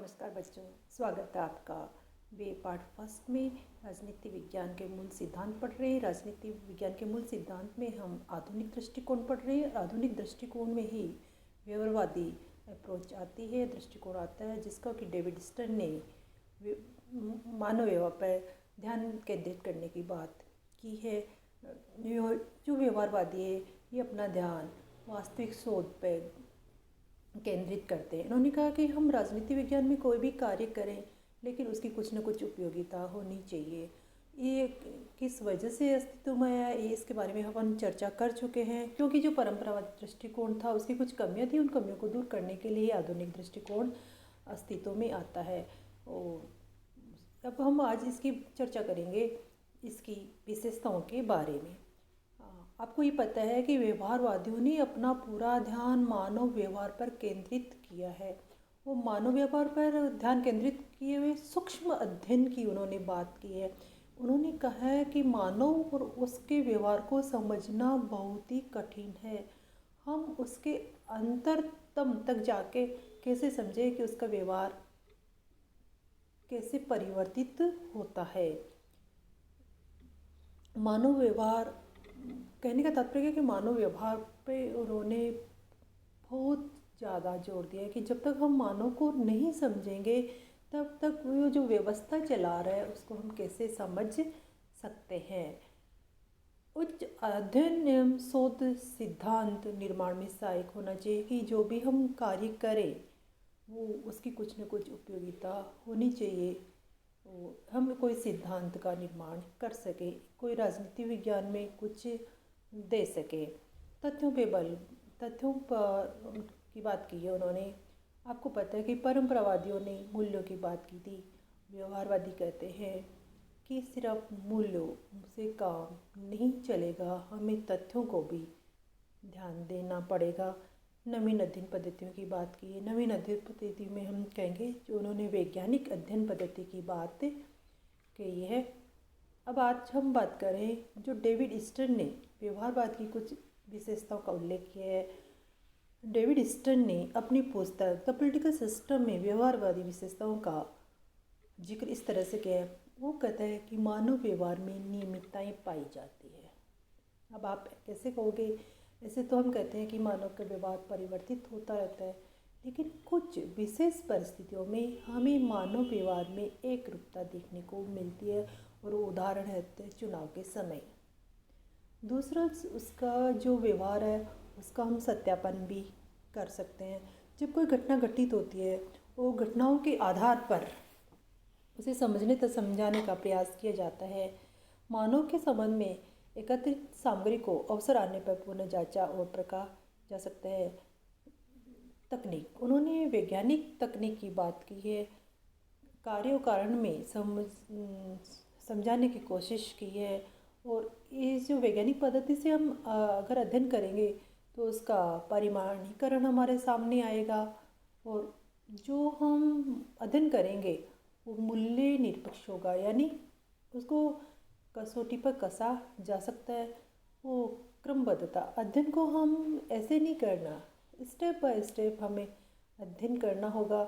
नमस्कार बच्चों, स्वागत है आपका। वे पार्ट फर्स्ट में राजनीति विज्ञान के मूल सिद्धांत पढ़ रहे हैं। राजनीति विज्ञान के मूल सिद्धांत में हम आधुनिक दृष्टिकोण पढ़ रहे हैं। आधुनिक दृष्टिकोण में ही व्यवहारवादी अप्रोच आती है, दृष्टिकोण आता है, जिसका कि डेविड स्टर्न ने मानव व्यवहार पर ध्यान केंद्रित करने की बात की है। जो व्यवहारवादी है ये अपना ध्यान वास्तविक शोध पर केंद्रित करते हैं। इन्होंने कहा कि हम राजनीति विज्ञान में कोई भी कार्य करें लेकिन उसकी कुछ न कुछ उपयोगिता होनी चाहिए। ये किस वजह से अस्तित्व में आया ये इसके बारे में हम चर्चा कर चुके हैं, क्योंकि जो परंपरागत दृष्टिकोण था उसकी कुछ कमियां थी। उन कमियों को दूर करने के लिए आधुनिक दृष्टिकोण अस्तित्व में आता है। और अब हम आज इसकी चर्चा करेंगे, इसकी विशेषताओं के बारे में। आपको ये पता है कि व्यवहारवादियों ने अपना पूरा ध्यान मानव व्यवहार पर केंद्रित किया है। वो मानव व्यवहार पर ध्यान केंद्रित किए हुए सूक्ष्म अध्ययन की उन्होंने बात की है। उन्होंने कहा है कि मानव और उसके व्यवहार को समझना बहुत ही कठिन है। हम उसके अंतरतम तक जाके कैसे समझें कि उसका व्यवहार कैसे परिवर्तित होता है। मानव व्यवहार कहने का तात्पर्य है कि मानव व्यवहार पे उन्होंने बहुत ज़्यादा जोर दिया है कि जब तक हम मानव को नहीं समझेंगे तब तक वो जो व्यवस्था चला रहा है उसको हम कैसे समझ सकते हैं। उच्च अध्ययन एवं शोध सिद्धांत निर्माण में सहायक होना चाहिए कि जो भी हम कार्य करें वो उसकी कुछ न कुछ उपयोगिता होनी चाहिए। हम कोई सिद्धांत का निर्माण कर सके, कोई राजनीति विज्ञान में कुछ दे सके। तथ्यों पर की बात की है उन्होंने। आपको पता है कि परंपरावादियों ने मूल्यों की बात की थी। व्यवहारवादी कहते हैं कि सिर्फ मूल्यों से काम नहीं चलेगा, हमें तथ्यों को भी ध्यान देना पड़ेगा। नवीन अध्ययन पद्धतियों की बात की है। नवीन अध्ययन पद्धति में हम कहेंगे जो उन्होंने वैज्ञानिक अध्ययन पद्धति की बात कही है। अब आज हम बात करें जो डेविड स्टर्न ने व्यवहारवाद की कुछ विशेषताओं का उल्लेख किया है। डेविड स्टर्न ने अपनी पुस्तक द पॉलिटिकल सिस्टम में व्यवहारवादी विशेषताओं का जिक्र इस तरह से किया है। वो कहता है कि मानव व्यवहार में नियमितताएं पाई जाती है। अब आप कैसे कहोगे? ऐसे तो हम कहते हैं कि मानव का व्यवहार परिवर्तित होता रहता है, लेकिन कुछ विशेष परिस्थितियों में हमें मानव व्यवहार में एक रूपता देखने को मिलती है, और उदाहरण है चुनाव के समय। दूसरा, उसका जो व्यवहार है उसका हम सत्यापन भी कर सकते हैं। जब कोई घटना घटित होती है वो घटनाओं के आधार पर उसे समझाने का प्रयास किया जाता है। मानव के संबंध में एकत्रित सामग्री को अवसर आने पर पुनः जांचा और परखा जा सकता है। तकनीक, उन्होंने वैज्ञानिक तकनीक की बात की है। कार्य कारण में समझाने की कोशिश की है, और इस जो वैज्ञानिक पद्धति से हम अगर अध्ययन करेंगे तो उसका परिमाणीकरण हमारे सामने आएगा, और जो हम अध्ययन करेंगे वो मूल्य निरपेक्ष होगा, यानी उसको कसौटी पर कसा जा सकता है। वो क्रमबद्धता, अध्ययन को हम ऐसे नहीं करना, स्टेप बाय स्टेप हमें अध्ययन करना होगा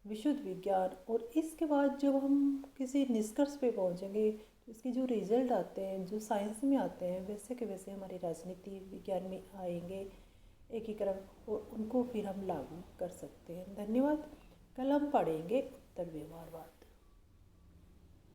विशुद्ध विज्ञान। और इसके बाद जब हम किसी निष्कर्ष पे पहुंचेंगे तो इसके जो रिजल्ट आते हैं, जो साइंस में आते हैं, वैसे के वैसे हमारे राजनीति विज्ञान में आएंगे एकीकरण, और उनको फिर हम लागू कर सकते हैं। धन्यवाद। कल हम पढ़ेंगे उत्तर व्यवहारवाद।